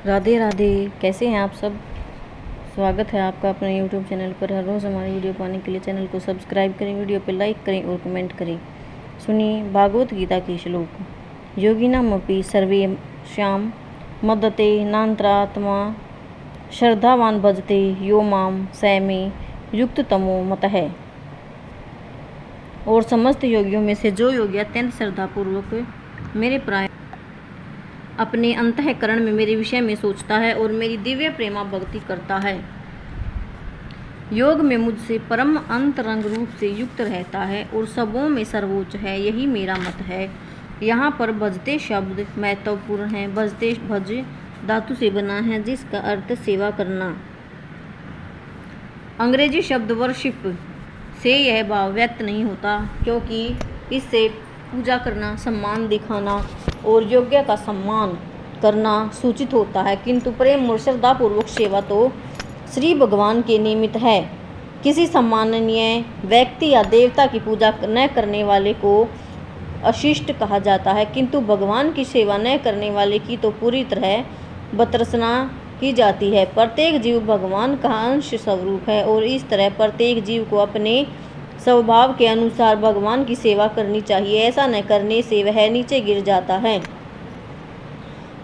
राधे राधे। कैसे हैं आप सब। स्वागत है आपका अपने YouTube चैनल पर। हर रोज़ हमारी वीडियो पाने के लिए चैनल को सब्सक्राइब करें, वीडियो पर लाइक करें और कमेंट करें। सुनिए भागवत गीता के श्लोक। योगिनामपि सर्वे श्याम मदते नान्तरात्मा श्रद्धावान भजते यो माम स मे युक्त तमो मतः। और समस्त योगियों में से जो योगी अत्यंत श्रद्धापूर्वक मेरे प्राय अपने अंतःकरण में मेरे विषय में सोचता है और मेरी दिव्य प्रेमा भक्ति करता है, योग में मुझसे परम अंतरंग रूप से युक्त रहता है और सबों में सर्वोच्च है, यही मेरा मत है। यहाँ पर भजते शब्द महत्वपूर्ण है। भजते भज धातु से बना है जिसका अर्थ सेवा करना। अंग्रेजी शब्द वर्शिप से यह भाव व्यक्त नहीं होता, क्योंकि इससे पूजा करना, सम्मान दिखाना और योग्य का सम्मान करना सूचित होता है, किंतु प्रेम और श्रद्धापूर्वक सेवा तो श्री भगवान के निमित्त है। किसी सम्माननीय व्यक्ति या देवता की पूजा न करने वाले को अशिष्ट कहा जाता है, किंतु भगवान की सेवा न करने वाले की तो पूरी तरह बतरसना की जाती है। प्रत्येक जीव भगवान का अंश स्वरूप है और इस तरह प्रत्येक जीव को अपने स्वभाव के अनुसार भगवान की सेवा करनी चाहिए। ऐसा न करने से वह नीचे गिर जाता है।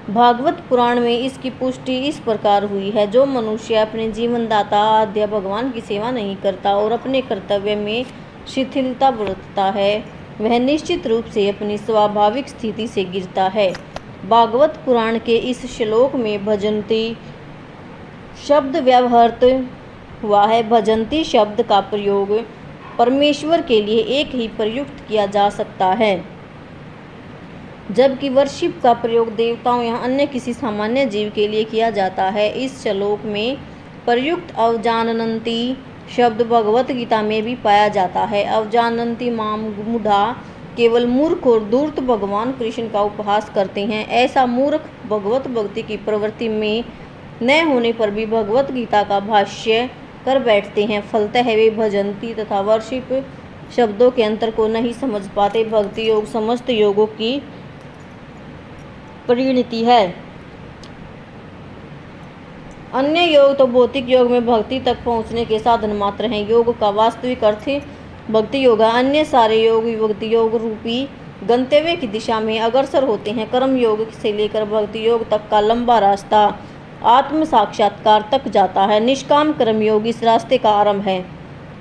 भागवत पुराण में इसकी पुष्टि इस प्रकार हुई है, जो मनुष्य अपने जीवनदाता आद्य भगवान की सेवा नहीं करता और अपने कर्तव्य में शिथिलता बरतता है, वह निश्चित रूप से अपनी स्वाभाविक स्थिति से गिरता है। भागवत पुराण के इस श्लोक में भजन्ति शब्द व्यवहृत हुआ है। भजन्ति शब्द का प्रयोग परमेश्वर के लिए एक ही प्रयुक्त किया जा सकता है, जबकि वर्शिप का प्रयोग देवताओं या अन्य किसी सामान्य जीव के लिए किया जाता है। इस श्लोक में प्रयुक्त अवजानन्ति शब्द भगवत गीता में भी पाया जाता है। अवजानन्ति माम मूढ़ा केवल मूर्ख और धूर्त भगवान कृष्ण का उपहास करते हैं। ऐसा मूर्ख भगवत भक्ति की प्रवृत्ति में न होने पर भी भगवत गीता का भाष्य कर बैठते हैं। फलतः वे भजन्ति तथा वर्शिप शब्दों के अंतर को नहीं समझ पाते। भक्ति योग समस्त योगों की परिणति है। अन्य योग तो भौतिक योग में भक्ति तक पहुंचने के साधन मात्र हैं। योग का वास्तविक अर्थ भक्ति योग है। अन्य सारे योग भक्ति योग रूपी गंतव्य की दिशा में अग्रसर होते हैं। कर्म योग से लेकर भक्ति योग तक का लंबा रास्ता आत्म साक्षात्कार तक जाता है। निष्काम कर्मयोग इस रास्ते का आरंभ है।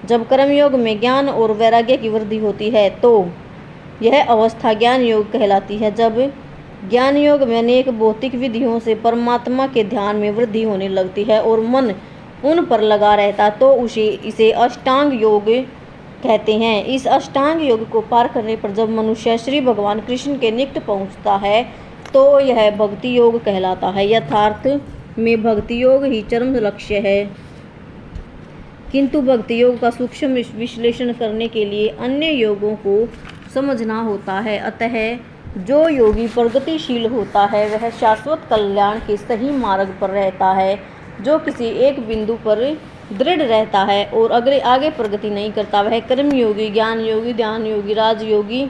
जब कर्मयोग में ज्ञान और वैराग्य की वृद्धि होती है तो यह अवस्था ज्ञान योग कहलाती है। जब ज्ञान योग में अनेक भौतिक विधियों से परमात्मा के ध्यान में वृद्धि होने लगती है और मन उन पर लगा रहता तो इसे अष्टांग योग कहते हैं। इस अष्टांग योग को पार करने पर जब मनुष्य श्री भगवान कृष्ण के निकट पहुंचता है तो यह भक्ति योग कहलाता है। यथार्थ में भक्ति योग ही चरम लक्ष्य है, किंतु भक्ति योग का सूक्ष्म विश्लेषण करने के लिए अन्य योगों को समझना होता है। अतः जो योगी प्रगतिशील होता है वह शाश्वत कल्याण के सही मार्ग पर रहता है। जो किसी एक बिंदु पर दृढ़ रहता है और आगे प्रगति नहीं करता, वह कर्म योगी, ज्ञान योगी, ध्यान योगी, राजयोगी,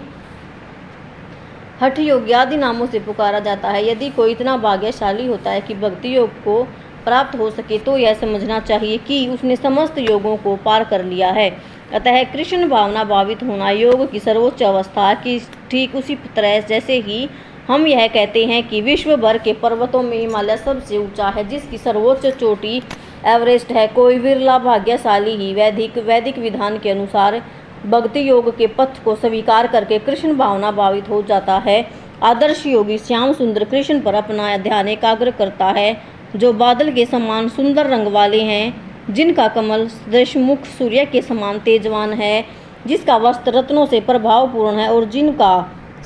हठ योगी आदि नामों से पुकारा जाता है। यदि कोई इतना भाग्यशाली होता है कि भक्ति योग को प्राप्त हो सके तो यह समझना चाहिए कि उसने समस्त योगों को पार कर लिया है। अतः कृष्ण भावना भावित होना योग की सर्वोच्च अवस्था की ठीक उसी तरह जैसे ही हम यह कहते हैं कि विश्व भर के पर्वतों में हिमालय सबसे ऊंचा है, जिसकी सर्वोच्च चोटी एवरेस्ट है। कोई विरला भाग्यशाली ही वैदिक विधान के अनुसार भक्ति योग के पथ को स्वीकार करके कृष्ण भावना भावित हो जाता है। आदर्श योगी श्याम सुंदर कृष्ण पर अपना ध्यान एकाग्र करता है, जो बादल के समान सुंदर रंग वाले हैं, जिनका कमल सदृश मुख सूर्य के समान तेजवान है, जिसका वस्त्र रत्नों से प्रभावपूर्ण है और जिनका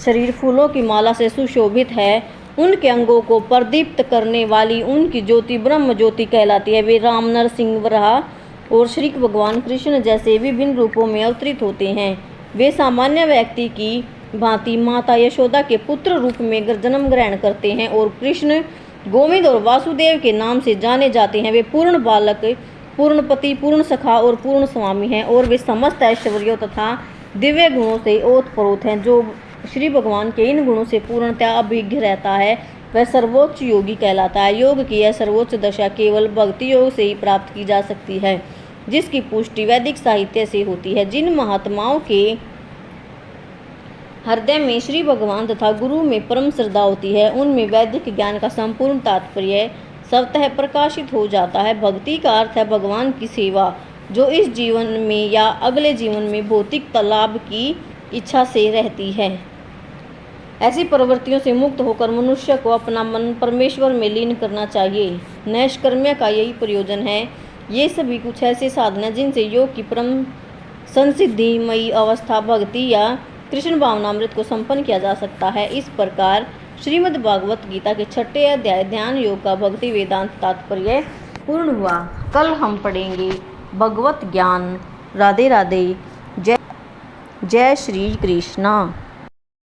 शरीर फूलों की माला से सुशोभित है। उनके अंगों को प्रदीप्त करने वाली उनकी ज्योति ब्रह्म ज्योति कहलाती है। वे राम, नरसिंह, वराह और श्री भगवान कृष्ण जैसे विभिन्न रूपों में अवतरित होते हैं। वे सामान्य व्यक्ति की भांति माता यशोदा के पुत्र रूप में जन्म ग्रहण करते हैं और कृष्ण, गोविंद और वासुदेव के नाम से जाने जाते हैं। वे पूर्ण बालक, पूर्ण पति, पूर्ण सखा और पूर्ण स्वामी हैं और वे समस्त ऐश्वर्यों तथा दिव्य गुणों से ओतप्रोत हैं। जो श्री भगवान के इन गुणों से पूर्णतः अभिज्ञ रहता है वह सर्वोच्च योगी कहलाता है। योग की यह सर्वोच्च दशा केवल भक्ति योग से ही प्राप्त की जा सकती है, जिसकी पुष्टि वैदिक साहित्य से होती है। जिन महात्माओं के हृदय में श्री भगवान तथा गुरु में परम श्रद्धा होती है, उनमें वैदिक ज्ञान का संपूर्ण तात्पर्य स्वतः प्रकाशित हो जाता है। भक्ति का अर्थ है भगवान की सेवा, जो इस जीवन में या अगले जीवन में भौतिक लाभ की इच्छा से रहती है। ऐसी प्रवृत्तियों से मुक्त होकर मनुष्य को अपना मन परमेश्वर में लीन करना चाहिए। नैष्कर्म्य का यही प्रयोजन है। ये सभी कुछ ऐसे साधन हैं जिनसे योग की परम संसिद्धिमयी अवस्था भक्ति या कृष्ण भावनामृत को संपन्न किया जा सकता है। इस प्रकार श्रीमद् भागवत गीता के 6ठे अध्याय ध्यान योग का भक्ति वेदांत तात्पर्य पूर्ण हुआ। कल हम पढ़ेंगे भगवत ज्ञान। राधे राधे। जय श्री कृष्णा।